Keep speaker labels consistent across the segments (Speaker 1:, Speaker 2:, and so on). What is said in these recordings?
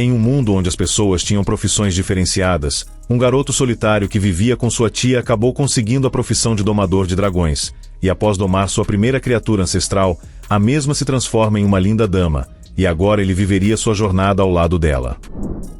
Speaker 1: Em um mundo onde as pessoas tinham profissões diferenciadas, um garoto solitário que vivia com sua tia acabou conseguindo a profissão de domador de dragões, e após domar sua primeira criatura ancestral, a mesma se transforma em uma linda dama, e agora ele viveria sua jornada ao lado dela.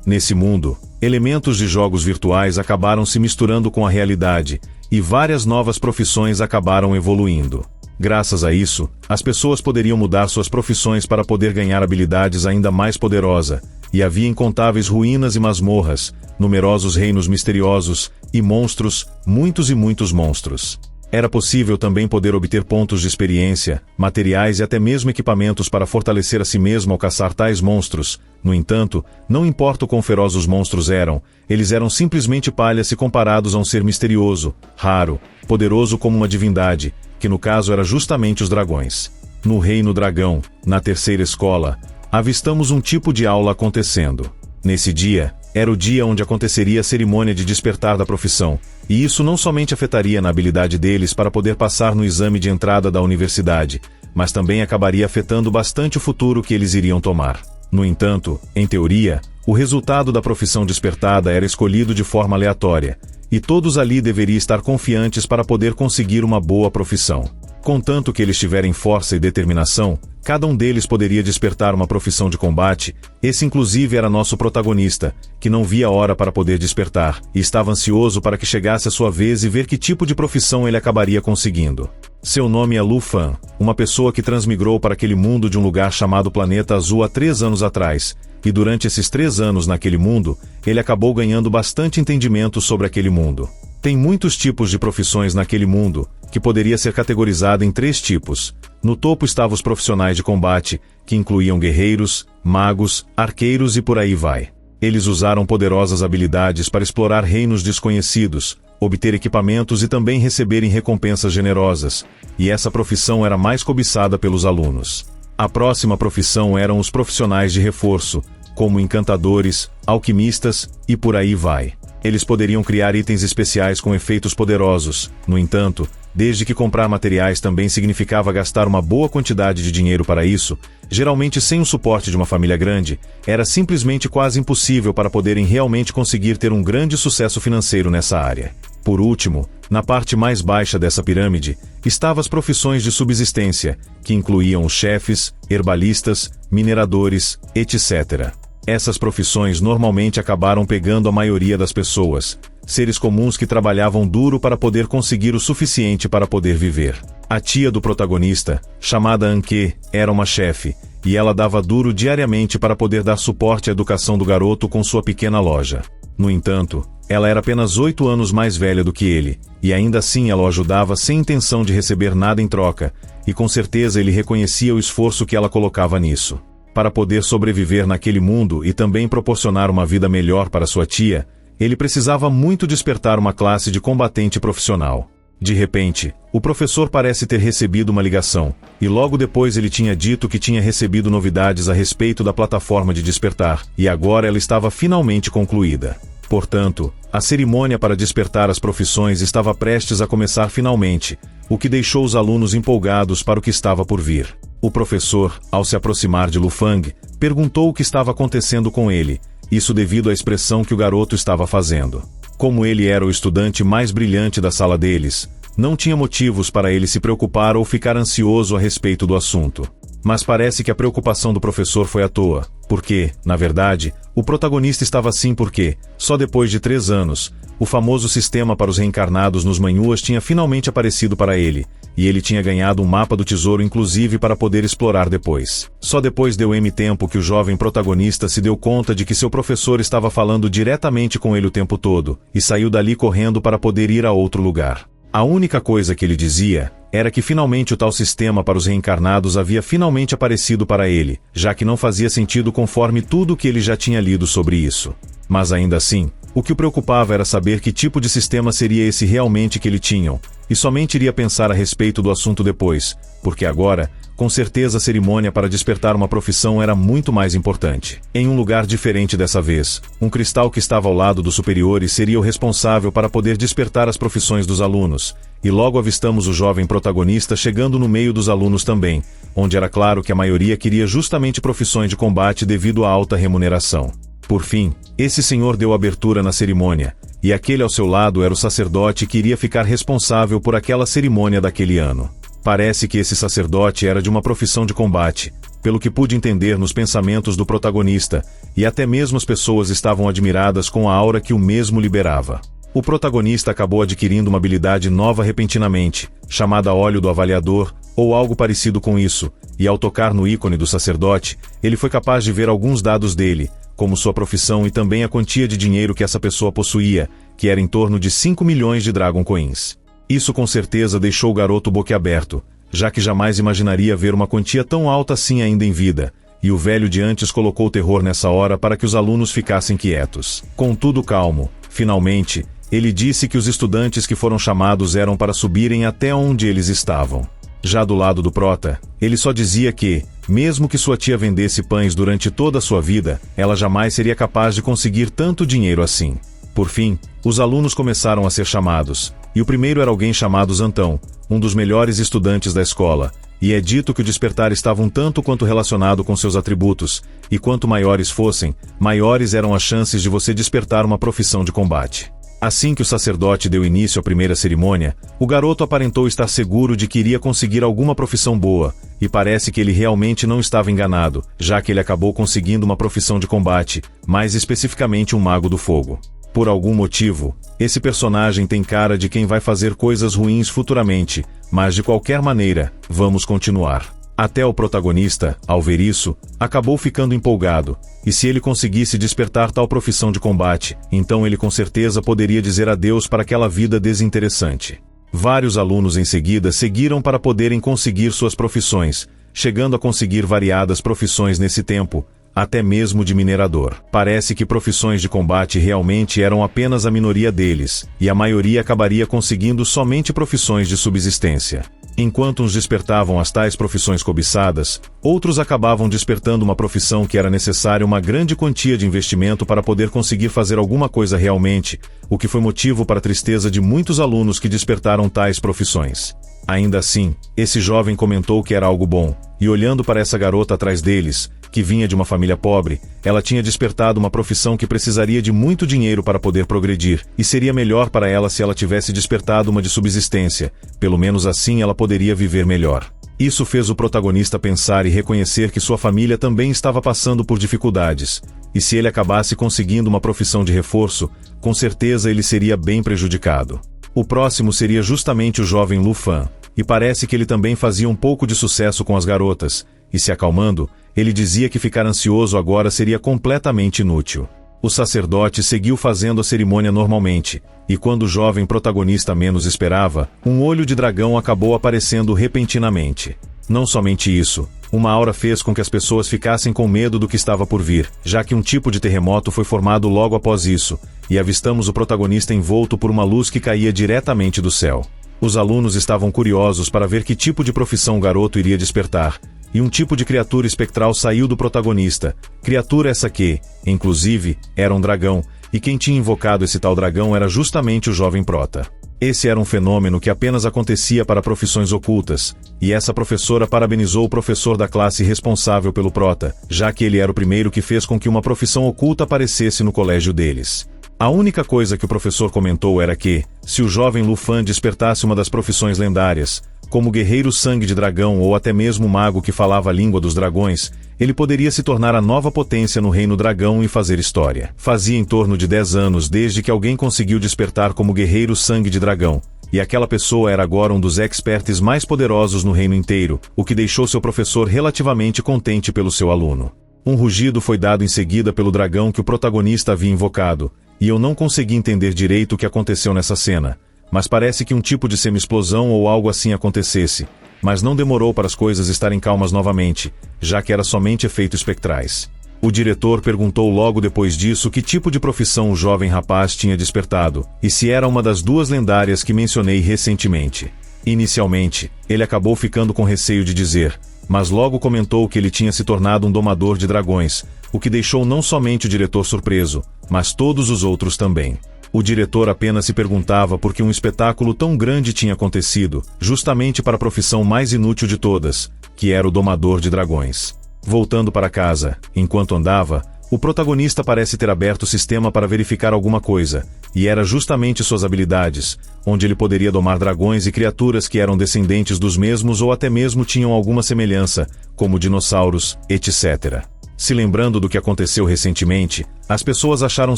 Speaker 1: Nesse mundo, elementos de jogos virtuais acabaram se misturando com a realidade, e várias novas profissões acabaram evoluindo. Graças a isso, as pessoas poderiam mudar suas profissões para poder ganhar habilidades ainda mais poderosas, e havia incontáveis ruínas e masmorras, numerosos reinos misteriosos, e monstros, muitos e muitos monstros. Era possível também poder obter pontos de experiência, materiais e até mesmo equipamentos para fortalecer a si mesmo ao caçar tais monstros. No entanto, não importa o quão ferozes os monstros eram, eles eram simplesmente palha se comparados a um ser misterioso, raro, poderoso como uma divindade, que no caso era justamente os dragões. No Reino Dragão, na terceira escola, avistamos um tipo de aula acontecendo. Nesse dia, era o dia onde aconteceria a cerimônia de despertar da profissão, e isso não somente afetaria na habilidade deles para poder passar no exame de entrada da universidade, mas também acabaria afetando bastante o futuro que eles iriam tomar. No entanto, em teoria, o resultado da profissão despertada era escolhido de forma aleatória, e todos ali deveriam estar confiantes para poder conseguir uma boa profissão. Contanto que eles tiverem força e determinação, cada um deles poderia despertar uma profissão de combate. Esse inclusive era nosso protagonista, que não via a hora para poder despertar, e estava ansioso para que chegasse a sua vez e ver que tipo de profissão ele acabaria conseguindo. Seu nome é Lu Fan, uma pessoa que transmigrou para aquele mundo de um lugar chamado Planeta Azul há 3 anos atrás, e durante esses 3 anos naquele mundo, ele acabou ganhando bastante entendimento sobre aquele mundo. Tem muitos tipos de profissões naquele mundo, que poderia ser categorizado em 3 tipos. No topo estavam os profissionais de combate, que incluíam guerreiros, magos, arqueiros e por aí vai. Eles usaram poderosas habilidades para explorar reinos desconhecidos, obter equipamentos e também receberem recompensas generosas, e essa profissão era mais cobiçada pelos alunos. A próxima profissão eram os profissionais de reforço, como encantadores, alquimistas e por aí vai. Eles poderiam criar itens especiais com efeitos poderosos. No entanto, desde que comprar materiais também significava gastar uma boa quantidade de dinheiro para isso, geralmente sem o suporte de uma família grande, era simplesmente quase impossível para poderem realmente conseguir ter um grande sucesso financeiro nessa área. Por último, na parte mais baixa dessa pirâmide, estavam as profissões de subsistência, que incluíam os chefes, herbalistas, mineradores, etc. Essas profissões normalmente acabaram pegando a maioria das pessoas, seres comuns que trabalhavam duro para poder conseguir o suficiente para poder viver. A tia do protagonista, chamada Anke, era uma chefe, e ela dava duro diariamente para poder dar suporte à educação do garoto com sua pequena loja. No entanto, ela era apenas 8 anos mais velha do que ele, e ainda assim ela o ajudava sem intenção de receber nada em troca, e com certeza ele reconhecia o esforço que ela colocava nisso. Para poder sobreviver naquele mundo e também proporcionar uma vida melhor para sua tia, ele precisava muito despertar uma classe de combatente profissional. De repente, o professor parece ter recebido uma ligação, e logo depois ele tinha dito que tinha recebido novidades a respeito da plataforma de despertar, e agora ela estava finalmente concluída. Portanto, a cerimônia para despertar as profissões estava prestes a começar finalmente, o que deixou os alunos empolgados para o que estava por vir. O professor, ao se aproximar de Lu Fang, perguntou o que estava acontecendo com ele, isso devido à expressão que o garoto estava fazendo. Como ele era o estudante mais brilhante da sala deles, não tinha motivos para ele se preocupar ou ficar ansioso a respeito do assunto. Mas parece que a preocupação do professor foi à toa, porque, na verdade, o protagonista estava assim porque, só depois de 3 anos, o famoso sistema para os reencarnados nos Manhuas tinha finalmente aparecido para ele, e ele tinha ganhado um mapa do tesouro inclusive para poder explorar depois. Só depois deu tempo que o jovem protagonista se deu conta de que seu professor estava falando diretamente com ele o tempo todo, e saiu dali correndo para poder ir a outro lugar. A única coisa que ele dizia era que finalmente o tal sistema para os reencarnados havia finalmente aparecido para ele, já que não fazia sentido conforme tudo o que ele já tinha lido sobre isso. Mas ainda assim, o que o preocupava era saber que tipo de sistema seria esse realmente que ele tinham, e somente iria pensar a respeito do assunto depois, porque agora, com certeza a cerimônia para despertar uma profissão era muito mais importante. Em um lugar diferente dessa vez, um cristal que estava ao lado dos superiores seria o responsável para poder despertar as profissões dos alunos, e logo avistamos o jovem protagonista chegando no meio dos alunos também, onde era claro que a maioria queria justamente profissões de combate devido à alta remuneração. Por fim, esse senhor deu abertura na cerimônia, e aquele ao seu lado era o sacerdote que iria ficar responsável por aquela cerimônia daquele ano. Parece que esse sacerdote era de uma profissão de combate, pelo que pude entender nos pensamentos do protagonista, e até mesmo as pessoas estavam admiradas com a aura que o mesmo liberava. O protagonista acabou adquirindo uma habilidade nova repentinamente, chamada Olho do Avaliador, ou algo parecido com isso, e ao tocar no ícone do sacerdote, ele foi capaz de ver alguns dados dele, como sua profissão e também a quantia de dinheiro que essa pessoa possuía, que era em torno de 5 milhões de Dragon Coins. Isso com certeza deixou o garoto boquiaberto, já que jamais imaginaria ver uma quantia tão alta assim ainda em vida, e o velho de antes colocou o terror nessa hora para que os alunos ficassem quietos. Contudo calmo, finalmente, ele disse que os estudantes que foram chamados eram para subirem até onde eles estavam. Já do lado do prota, ele só dizia que, mesmo que sua tia vendesse pães durante toda a sua vida, ela jamais seria capaz de conseguir tanto dinheiro assim. Por fim, os alunos começaram a ser chamados, e o primeiro era alguém chamado Zantão, um dos melhores estudantes da escola, e é dito que o despertar estava um tanto quanto relacionado com seus atributos, e quanto maiores fossem, maiores eram as chances de você despertar uma profissão de combate. Assim que o sacerdote deu início à primeira cerimônia, o garoto aparentou estar seguro de que iria conseguir alguma profissão boa, e parece que ele realmente não estava enganado, já que ele acabou conseguindo uma profissão de combate, mais especificamente um mago do fogo. Por algum motivo, esse personagem tem cara de quem vai fazer coisas ruins futuramente, mas de qualquer maneira, vamos continuar. Até o protagonista, ao ver isso, acabou ficando empolgado, e se ele conseguisse despertar tal profissão de combate, então ele com certeza poderia dizer adeus para aquela vida desinteressante. Vários alunos em seguida seguiram para poderem conseguir suas profissões, chegando a conseguir variadas profissões nesse tempo, até mesmo de minerador. Parece que profissões de combate realmente eram apenas a minoria deles, e a maioria acabaria conseguindo somente profissões de subsistência. Enquanto uns despertavam as tais profissões cobiçadas, outros acabavam despertando uma profissão que era necessária uma grande quantia de investimento para poder conseguir fazer alguma coisa realmente, o que foi motivo para a tristeza de muitos alunos que despertaram tais profissões. Ainda assim, esse jovem comentou que era algo bom, e olhando para essa garota atrás deles, que vinha de uma família pobre, ela tinha despertado uma profissão que precisaria de muito dinheiro para poder progredir, e seria melhor para ela se ela tivesse despertado uma de subsistência, pelo menos assim ela poderia viver melhor. Isso fez o protagonista pensar e reconhecer que sua família também estava passando por dificuldades, e se ele acabasse conseguindo uma profissão de reforço, com certeza ele seria bem prejudicado. O próximo seria justamente o jovem Lu Fan, e parece que ele também fazia um pouco de sucesso com as garotas, e se acalmando, ele dizia que ficar ansioso agora seria completamente inútil. O sacerdote seguiu fazendo a cerimônia normalmente, e quando o jovem protagonista menos esperava, um olho de dragão acabou aparecendo repentinamente. Não somente isso, uma aura fez com que as pessoas ficassem com medo do que estava por vir, já que um tipo de terremoto foi formado logo após isso, e avistamos o protagonista envolto por uma luz que caía diretamente do céu. Os alunos estavam curiosos para ver que tipo de profissão o garoto iria despertar, e um tipo de criatura espectral saiu do protagonista, criatura essa que, inclusive, era um dragão, e quem tinha invocado esse tal dragão era justamente o jovem prota. Esse era um fenômeno que apenas acontecia para profissões ocultas, e essa professora parabenizou o professor da classe responsável pelo prota, já que ele era o primeiro que fez com que uma profissão oculta aparecesse no colégio deles. A única coisa que o professor comentou era que, se o jovem Lu Fan despertasse uma das profissões lendárias, como guerreiro sangue de dragão ou até mesmo mago que falava a língua dos dragões, ele poderia se tornar a nova potência no reino dragão e fazer história. Fazia em torno de 10 anos desde que alguém conseguiu despertar como guerreiro sangue de dragão, e aquela pessoa era agora um dos experts mais poderosos no reino inteiro, o que deixou seu professor relativamente contente pelo seu aluno. Um rugido foi dado em seguida pelo dragão que o protagonista havia invocado, e eu não consegui entender direito o que aconteceu nessa cena, mas parece que um tipo de semi-explosão ou algo assim acontecesse, mas não demorou para as coisas estarem calmas novamente, já que era somente efeitos espectrais. O diretor perguntou logo depois disso que tipo de profissão o jovem rapaz tinha despertado, e se era uma das duas lendárias que mencionei recentemente. Inicialmente, ele acabou ficando com receio de dizer, mas logo comentou que ele tinha se tornado um domador de dragões, o que deixou não somente o diretor surpreso, mas todos os outros também. O diretor apenas se perguntava por que um espetáculo tão grande tinha acontecido, justamente para a profissão mais inútil de todas, que era o domador de dragões. Voltando para casa, enquanto andava, O protagonista parece ter aberto o sistema para verificar alguma coisa, e era justamente suas habilidades, onde ele poderia domar dragões e criaturas que eram descendentes dos mesmos ou até mesmo tinham alguma semelhança, como dinossauros, etc. Se lembrando do que aconteceu recentemente, as pessoas acharam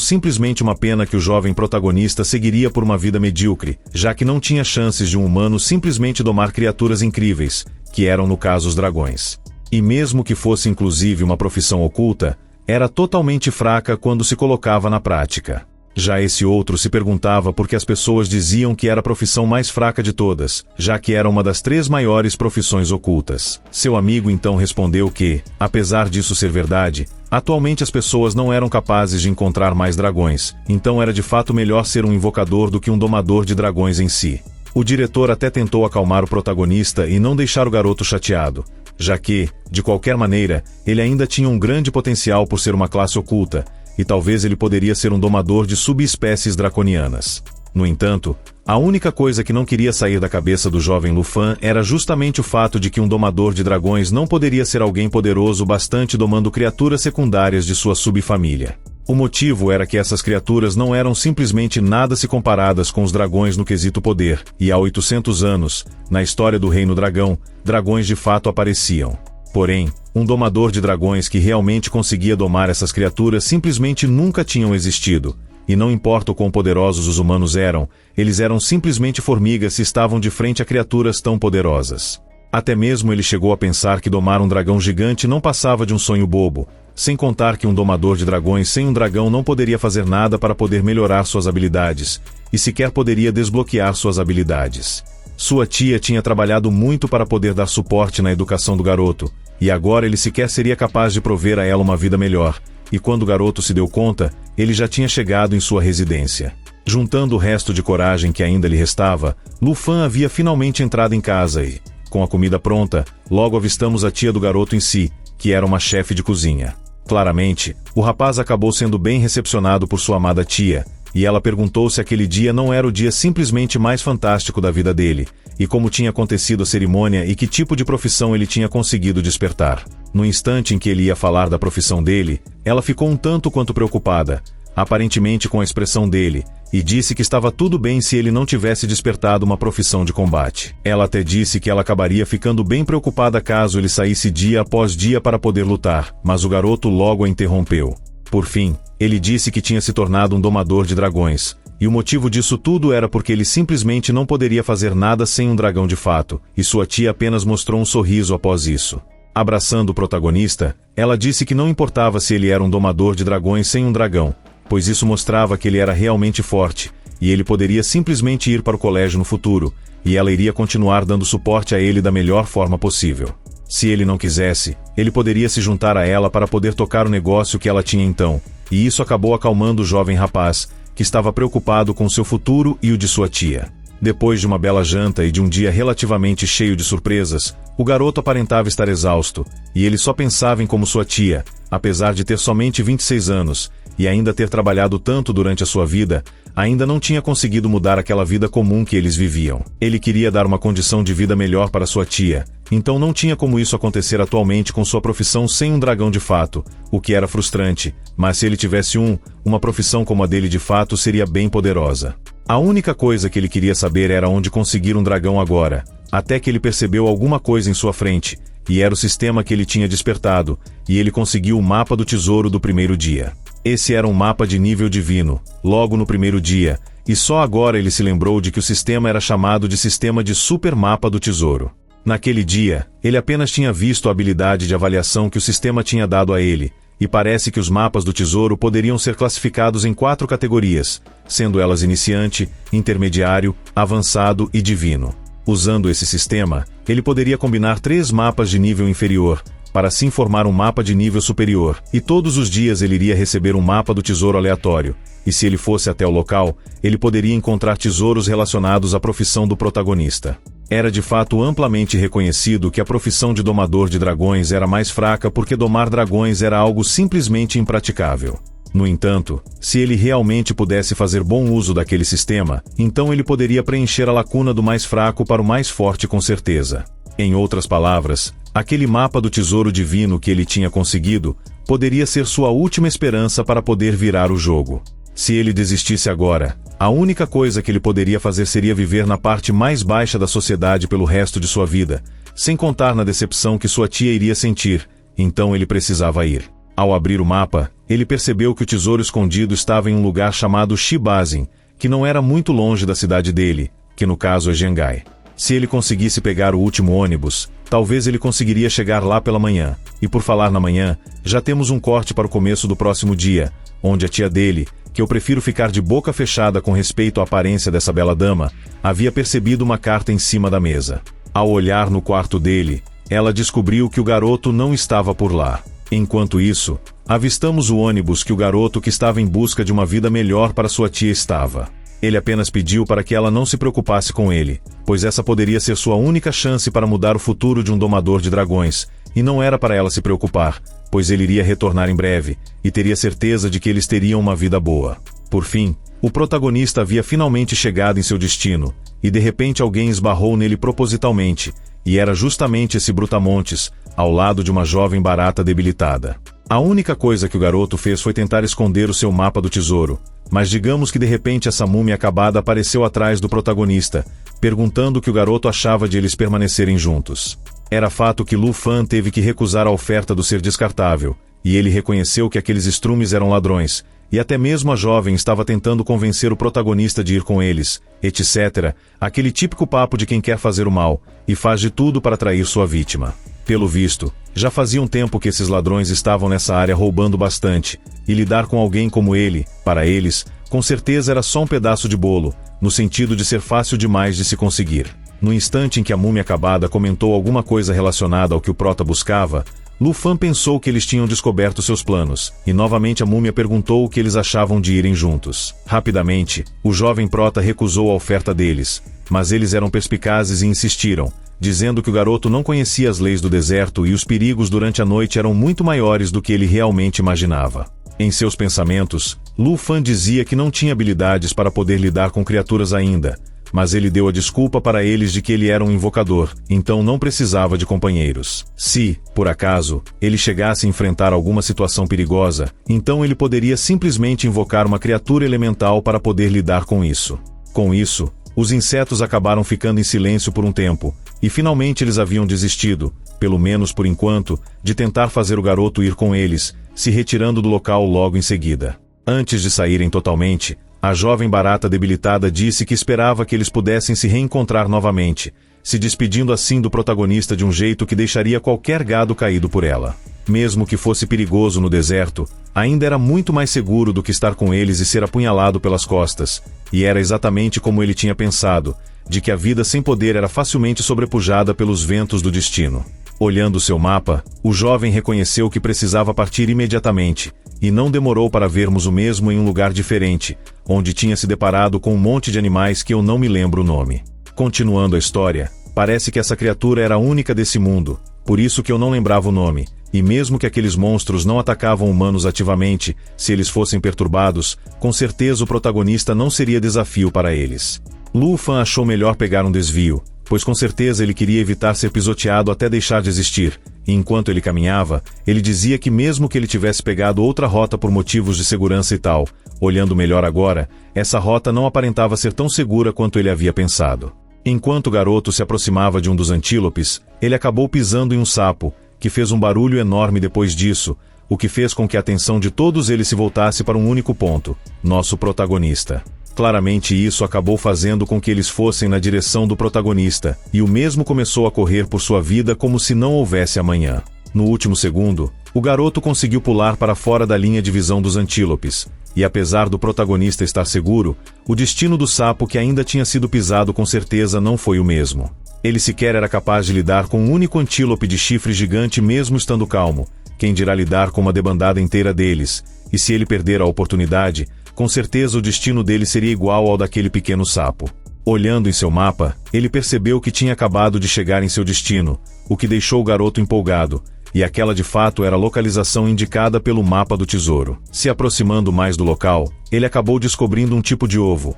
Speaker 1: simplesmente uma pena que o jovem protagonista seguiria por uma vida medíocre, já que não tinha chances de um humano simplesmente domar criaturas incríveis, que eram no caso os dragões. E mesmo que fosse inclusive uma profissão oculta, era totalmente fraca quando se colocava na prática. Já esse outro se perguntava por que as pessoas diziam que era a profissão mais fraca de todas, já que era uma das 3 maiores profissões ocultas. Seu amigo então respondeu que, apesar disso ser verdade, atualmente as pessoas não eram capazes de encontrar mais dragões, então era de fato melhor ser um invocador do que um domador de dragões em si. O diretor até tentou acalmar o protagonista e não deixar o garoto chateado, já que, de qualquer maneira, ele ainda tinha um grande potencial por ser uma classe oculta, e talvez ele poderia ser um domador de subespécies draconianas. No entanto, a única coisa que não queria sair da cabeça do jovem Lufan era justamente o fato de que um domador de dragões não poderia ser alguém poderoso bastante domando criaturas secundárias de sua subfamília. O motivo era que essas criaturas não eram simplesmente nada se comparadas com os dragões no quesito poder, e há 800 anos, na história do Reino Dragão, dragões de fato apareciam. Porém, um domador de dragões que realmente conseguia domar essas criaturas simplesmente nunca tinham existido, e não importa o quão poderosos os humanos eram, eles eram simplesmente formigas se estavam de frente a criaturas tão poderosas. Até mesmo ele chegou a pensar que domar um dragão gigante não passava de um sonho bobo, sem contar que um domador de dragões sem um dragão não poderia fazer nada para poder melhorar suas habilidades, e sequer poderia desbloquear suas habilidades. Sua tia tinha trabalhado muito para poder dar suporte na educação do garoto, e agora ele sequer seria capaz de prover a ela uma vida melhor, e quando o garoto se deu conta, ele já tinha chegado em sua residência. Juntando o resto de coragem que ainda lhe restava, Lufan havia finalmente entrado em casa e, com a comida pronta, logo avistamos a tia do garoto em si, que era uma chefe de cozinha. Claramente, o rapaz acabou sendo bem recepcionado por sua amada tia, e ela perguntou se aquele dia não era o dia simplesmente mais fantástico da vida dele, e como tinha acontecido a cerimônia e que tipo de profissão ele tinha conseguido despertar. No instante em que ele ia falar da profissão dele, ela ficou um tanto quanto preocupada, aparentemente com a expressão dele, e disse que estava tudo bem se ele não tivesse despertado uma profissão de combate. Ela até disse que ela acabaria ficando bem preocupada caso ele saísse dia após dia para poder lutar, mas o garoto logo a interrompeu. Por fim, ele disse que tinha se tornado um domador de dragões, e o motivo disso tudo era porque ele simplesmente não poderia fazer nada sem um dragão de fato, e sua tia apenas mostrou um sorriso após isso. Abraçando o protagonista, ela disse que não importava se ele era um domador de dragões sem um dragão, pois isso mostrava que ele era realmente forte, e ele poderia simplesmente ir para o colégio no futuro, e ela iria continuar dando suporte a ele da melhor forma possível. Se ele não quisesse, ele poderia se juntar a ela para poder tocar o negócio que ela tinha então, e isso acabou acalmando o jovem rapaz, que estava preocupado com seu futuro e o de sua tia. Depois de uma bela janta e de um dia relativamente cheio de surpresas, o garoto aparentava estar exausto, e ele só pensava em como sua tia, apesar de ter somente 26 anos, e ainda ter trabalhado tanto durante a sua vida, ainda não tinha conseguido mudar aquela vida comum que eles viviam. Ele queria dar uma condição de vida melhor para sua tia, então não tinha como isso acontecer atualmente com sua profissão sem um dragão de fato, o que era frustrante, mas se ele tivesse uma profissão como a dele de fato seria bem poderosa. A única coisa que ele queria saber era onde conseguir um dragão agora, até que ele percebeu alguma coisa em sua frente, e era o sistema que ele tinha despertado, e ele conseguiu o mapa do tesouro do primeiro dia. Esse era um mapa de nível divino, logo no primeiro dia, e só agora ele se lembrou de que o sistema era chamado de Sistema de Super Mapa do Tesouro. Naquele dia, ele apenas tinha visto a habilidade de avaliação que o sistema tinha dado a ele, e parece que os mapas do tesouro poderiam ser classificados em 4 categorias, sendo elas iniciante, intermediário, avançado e divino. Usando esse sistema, ele poderia combinar 3 mapas de nível inferior, para assim formar um mapa de nível superior, e todos os dias ele iria receber um mapa do tesouro aleatório, e se ele fosse até o local, ele poderia encontrar tesouros relacionados à profissão do protagonista. Era de fato amplamente reconhecido que a profissão de domador de dragões era mais fraca porque domar dragões era algo simplesmente impraticável. No entanto, se ele realmente pudesse fazer bom uso daquele sistema, então ele poderia preencher a lacuna do mais fraco para o mais forte com certeza. Em outras palavras, Aquele mapa do tesouro divino que ele tinha conseguido poderia ser sua última esperança para poder virar o jogo. Se ele desistisse agora, a única coisa que ele poderia fazer seria viver na parte mais baixa da sociedade pelo resto de sua vida, sem contar na decepção que sua tia iria sentir. Então ele precisava ir. Ao abrir o mapa, ele percebeu que o tesouro escondido estava em um lugar chamado Shibazin, que não era muito longe da cidade dele, que no caso é Jengai. Se ele conseguisse pegar o último ônibus, talvez ele conseguiria chegar lá pela manhã. E por falar na manhã, já temos um corte para o começo do próximo dia, onde a tia dele, que eu prefiro ficar de boca fechada com respeito à aparência dessa bela dama, havia percebido uma carta em cima da mesa. Ao olhar no quarto dele, ela descobriu que o garoto não estava por lá. Enquanto isso, avistamos o ônibus que o garoto que estava em busca de uma vida melhor para sua tia estava. Ele apenas pediu para que ela não se preocupasse com ele, pois essa poderia ser sua única chance para mudar o futuro de um domador de dragões, e não era para ela se preocupar, pois ele iria retornar em breve, e teria certeza de que eles teriam uma vida boa. Por fim, o protagonista havia finalmente chegado em seu destino, e de repente alguém esbarrou nele propositalmente, e era justamente esse Brutamontes, ao lado de uma jovem barata debilitada. A única coisa que o garoto fez foi tentar esconder o seu mapa do tesouro, mas digamos que de repente essa múmia acabada apareceu atrás do protagonista, perguntando o que o garoto achava de eles permanecerem juntos. Era fato que Lu Fan teve que recusar a oferta do ser descartável, e ele reconheceu que aqueles estrumes eram ladrões, e até mesmo a jovem estava tentando convencer o protagonista de ir com eles, etc., aquele típico papo de quem quer fazer o mal, e faz de tudo para atrair sua vítima. Pelo visto, já fazia um tempo que esses ladrões estavam nessa área roubando bastante, e lidar com alguém como ele, para eles, com certeza era só um pedaço de bolo, no sentido de ser fácil demais de se conseguir. No instante em que a múmia acabada comentou alguma coisa relacionada ao que o prota buscava, Lu Fan pensou que eles tinham descoberto seus planos, e novamente a múmia perguntou o que eles achavam de irem juntos. Rapidamente, o jovem prota recusou a oferta deles, mas eles eram perspicazes e insistiram, dizendo que o garoto não conhecia as leis do deserto e os perigos durante a noite eram muito maiores do que ele realmente imaginava. Em seus pensamentos, Lu Fan dizia que não tinha habilidades para poder lidar com criaturas ainda, mas ele deu a desculpa para eles de que ele era um invocador, então não precisava de companheiros. Se, por acaso, ele chegasse a enfrentar alguma situação perigosa, então ele poderia simplesmente invocar uma criatura elemental para poder lidar com isso. Com isso, os insetos acabaram ficando em silêncio por um tempo, e finalmente eles haviam desistido, pelo menos por enquanto, de tentar fazer o garoto ir com eles, se retirando do local logo em seguida. Antes de saírem totalmente, a jovem barata debilitada disse que esperava que eles pudessem se reencontrar novamente, se despedindo assim do protagonista de um jeito que deixaria qualquer gado caído por ela. Mesmo que fosse perigoso no deserto, ainda era muito mais seguro do que estar com eles e ser apunhalado pelas costas, e era exatamente como ele tinha pensado, de que a vida sem poder era facilmente sobrepujada pelos ventos do destino. Olhando seu mapa, o jovem reconheceu que precisava partir imediatamente, e não demorou para vermos o mesmo em um lugar diferente, onde tinha se deparado com um monte de animais que eu não me lembro o nome. Continuando a história, parece que essa criatura era a única desse mundo, por isso que eu não lembrava o nome, e mesmo que aqueles monstros não atacavam humanos ativamente, se eles fossem perturbados, com certeza o protagonista não seria desafio para eles. Lu Fan achou melhor pegar um desvio, pois com certeza ele queria evitar ser pisoteado até deixar de existir, e enquanto ele caminhava, ele dizia que mesmo que ele tivesse pegado outra rota por motivos de segurança e tal, olhando melhor agora, essa rota não aparentava ser tão segura quanto ele havia pensado. Enquanto o garoto se aproximava de um dos antílopes, ele acabou pisando em um sapo, que fez um barulho enorme depois disso, o que fez com que a atenção de todos eles se voltasse para um único ponto, nosso protagonista. Claramente isso acabou fazendo com que eles fossem na direção do protagonista, e o mesmo começou a correr por sua vida como se não houvesse amanhã. No último segundo, o garoto conseguiu pular para fora da linha de visão dos antílopes, e apesar do protagonista estar seguro, o destino do sapo que ainda tinha sido pisado com certeza não foi o mesmo. Ele sequer era capaz de lidar com um único antílope de chifre gigante mesmo estando calmo, quem dirá lidar com uma debandada inteira deles, e se ele perder a oportunidade, com certeza o destino dele seria igual ao daquele pequeno sapo. Olhando em seu mapa, ele percebeu que tinha acabado de chegar em seu destino, o que deixou o garoto empolgado, e aquela de fato era a localização indicada pelo mapa do tesouro. Se aproximando mais do local, ele acabou descobrindo um tipo de ovo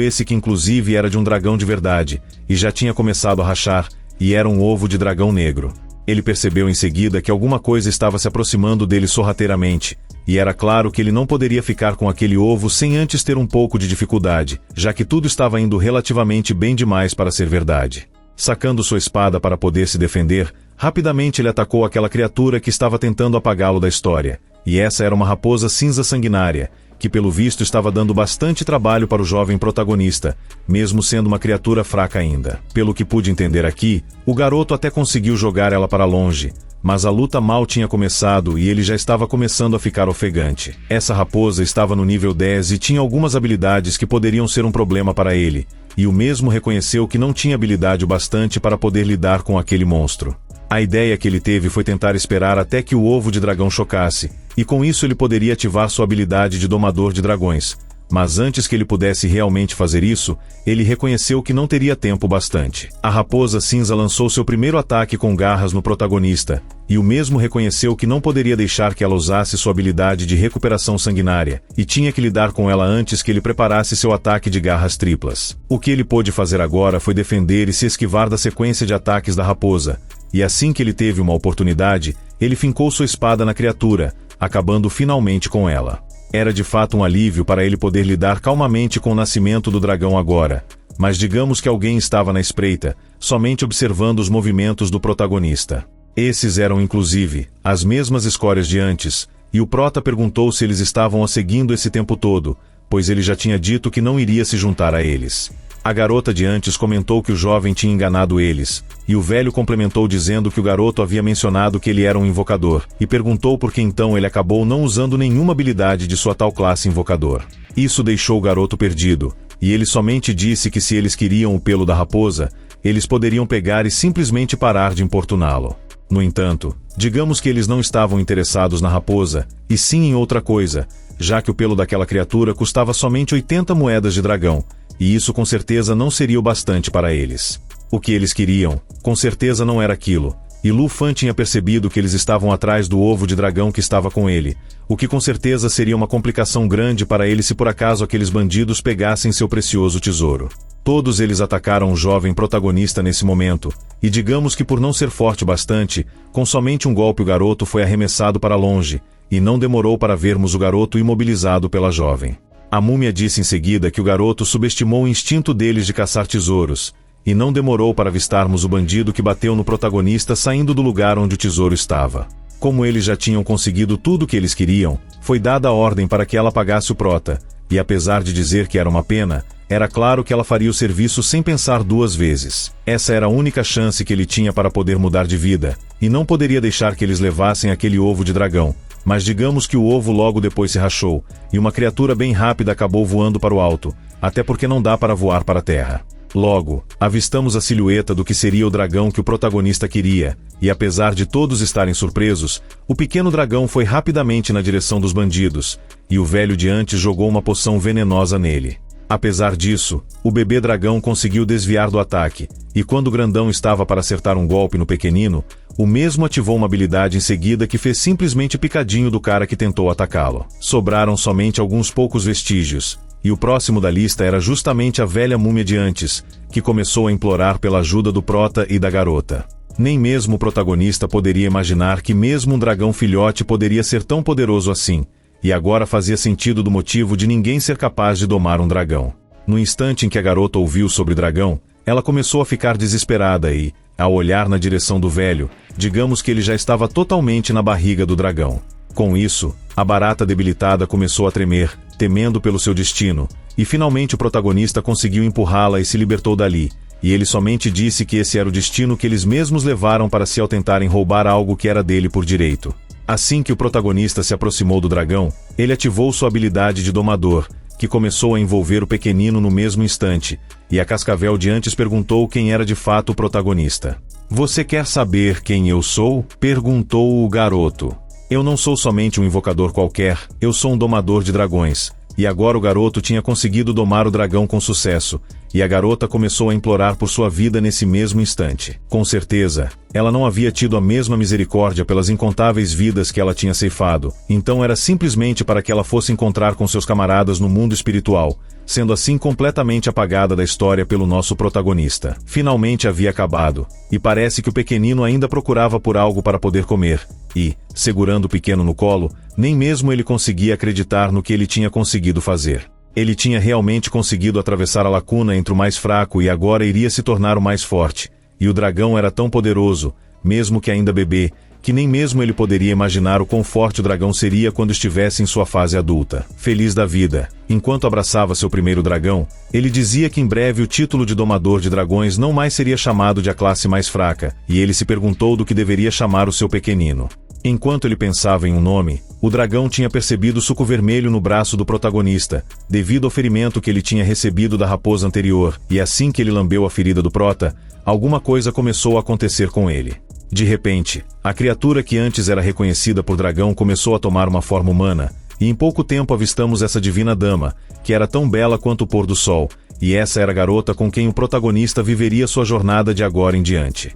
Speaker 1: esse que inclusive era de um dragão de verdade, e já tinha começado a rachar, e era um ovo de dragão negro. Ele percebeu em seguida que alguma coisa estava se aproximando dele sorrateiramente, e era claro que ele não poderia ficar com aquele ovo sem antes ter um pouco de dificuldade, já que tudo estava indo relativamente bem demais para ser verdade. Sacando sua espada para poder se defender, rapidamente ele atacou aquela criatura que estava tentando apagá-lo da história, e essa era uma raposa cinza sanguinária, que pelo visto estava dando bastante trabalho para o jovem protagonista, mesmo sendo uma criatura fraca ainda. Pelo que pude entender aqui, o garoto até conseguiu jogar ela para longe, mas a luta mal tinha começado e ele já estava começando a ficar ofegante. Essa raposa estava no nível 10 e tinha algumas habilidades que poderiam ser um problema para ele, e o mesmo reconheceu que não tinha habilidade o bastante para poder lidar com aquele monstro. A ideia que ele teve foi tentar esperar até que o ovo de dragão chocasse, e com isso ele poderia ativar sua habilidade de domador de dragões. Mas antes que ele pudesse realmente fazer isso, ele reconheceu que não teria tempo bastante. A raposa cinza lançou seu primeiro ataque com garras no protagonista, e o mesmo reconheceu que não poderia deixar que ela usasse sua habilidade de recuperação sanguinária, e tinha que lidar com ela antes que ele preparasse seu ataque de garras triplas. O que ele pôde fazer agora foi defender e se esquivar da sequência de ataques da raposa, e assim que ele teve uma oportunidade, ele fincou sua espada na criatura, acabando finalmente com ela. Era de fato um alívio para ele poder lidar calmamente com o nascimento do dragão agora, mas digamos que alguém estava na espreita, somente observando os movimentos do protagonista. Esses eram inclusive as mesmas escórias de antes, e o prota perguntou se eles estavam o seguindo esse tempo todo, pois ele já tinha dito que não iria se juntar a eles. A garota de antes comentou que o jovem tinha enganado eles, e o velho complementou dizendo que o garoto havia mencionado que ele era um invocador, e perguntou por que então ele acabou não usando nenhuma habilidade de sua tal classe invocador. Isso deixou o garoto perdido, e ele somente disse que se eles queriam o pelo da raposa, eles poderiam pegar e simplesmente parar de importuná-lo. No entanto, digamos que eles não estavam interessados na raposa, e sim em outra coisa, já que o pelo daquela criatura custava somente 80 moedas de dragão, e isso com certeza não seria o bastante para eles. O que eles queriam, com certeza não era aquilo, e Lu Fan tinha percebido que eles estavam atrás do ovo de dragão que estava com ele, o que com certeza seria uma complicação grande para ele se por acaso aqueles bandidos pegassem seu precioso tesouro. Todos eles atacaram o jovem protagonista nesse momento, e digamos que por não ser forte bastante, com somente um golpe o garoto foi arremessado para longe, e não demorou para vermos o garoto imobilizado pela jovem. A múmia disse em seguida que o garoto subestimou o instinto deles de caçar tesouros, e não demorou para avistarmos o bandido que bateu no protagonista saindo do lugar onde o tesouro estava. Como eles já tinham conseguido tudo o que eles queriam, foi dada a ordem para que ela pagasse o prota, e apesar de dizer que era uma pena, era claro que ela faria o serviço sem pensar duas vezes. Essa era a única chance que ele tinha para poder mudar de vida, e não poderia deixar que eles levassem aquele ovo de dragão. Mas digamos que o ovo logo depois se rachou, e uma criatura bem rápida acabou voando para o alto, até porque não dá para voar para a terra. Logo, avistamos a silhueta do que seria o dragão que o protagonista queria, e apesar de todos estarem surpresos, o pequeno dragão foi rapidamente na direção dos bandidos, e o velho de antes jogou uma poção venenosa nele. Apesar disso, o bebê dragão conseguiu desviar do ataque, e quando o grandão estava para acertar um golpe no pequenino, o mesmo ativou uma habilidade em seguida que fez simplesmente picadinho do cara que tentou atacá-lo. Sobraram somente alguns poucos vestígios, e o próximo da lista era justamente a velha múmia de antes, que começou a implorar pela ajuda do prota e da garota. Nem mesmo o protagonista poderia imaginar que mesmo um dragão filhote poderia ser tão poderoso assim, e agora fazia sentido do motivo de ninguém ser capaz de domar um dragão. No instante em que a garota ouviu sobre dragão, ela começou a ficar desesperada e, ao olhar na direção do velho, digamos que ele já estava totalmente na barriga do dragão. Com isso, a barata debilitada começou a tremer, temendo pelo seu destino, e finalmente o protagonista conseguiu empurrá-la e se libertou dali, e ele somente disse que esse era o destino que eles mesmos levaram para si ao tentarem roubar algo que era dele por direito. Assim que o protagonista se aproximou do dragão, ele ativou sua habilidade de domador, que começou a envolver o pequenino no mesmo instante, e a cascavel de antes perguntou quem era de fato o protagonista. "Você quer saber quem eu sou?" perguntou o garoto. "Eu não sou somente um invocador qualquer, eu sou um domador de dragões, e agora o garoto tinha conseguido domar o dragão com sucesso, e a garota começou a implorar por sua vida nesse mesmo instante. Com certeza, ela não havia tido a mesma misericórdia pelas incontáveis vidas que ela tinha ceifado, então era simplesmente para que ela fosse encontrar com seus camaradas no mundo espiritual, sendo assim completamente apagada da história pelo nosso protagonista. Finalmente havia acabado, e parece que o pequenino ainda procurava por algo para poder comer, e, segurando o pequeno no colo, nem mesmo ele conseguia acreditar no que ele tinha conseguido fazer. Ele tinha realmente conseguido atravessar a lacuna entre o mais fraco e agora iria se tornar o mais forte, e o dragão era tão poderoso, mesmo que ainda bebê, que nem mesmo ele poderia imaginar o quão forte o dragão seria quando estivesse em sua fase adulta. Feliz da vida, enquanto abraçava seu primeiro dragão, ele dizia que em breve o título de domador de dragões não mais seria chamado de a classe mais fraca, e ele se perguntou do que deveria chamar o seu pequenino. Enquanto ele pensava em um nome, o dragão tinha percebido o suco vermelho no braço do protagonista, devido ao ferimento que ele tinha recebido da raposa anterior, e assim que ele lambeu a ferida do prota, alguma coisa começou a acontecer com ele. De repente, a criatura que antes era reconhecida por dragão começou a tomar uma forma humana, e em pouco tempo avistamos essa divina dama, que era tão bela quanto o pôr do sol, e essa era a garota com quem o protagonista viveria sua jornada de agora em diante.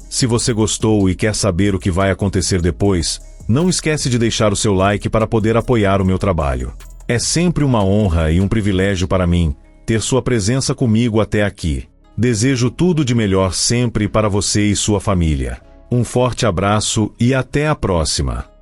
Speaker 1: Se você gostou e quer saber o que vai acontecer depois, não esquece de deixar o seu like para poder apoiar o meu trabalho. É sempre uma honra e um privilégio para mim ter sua presença comigo até aqui. Desejo tudo de melhor sempre para você e sua família. Um forte abraço e até a próxima!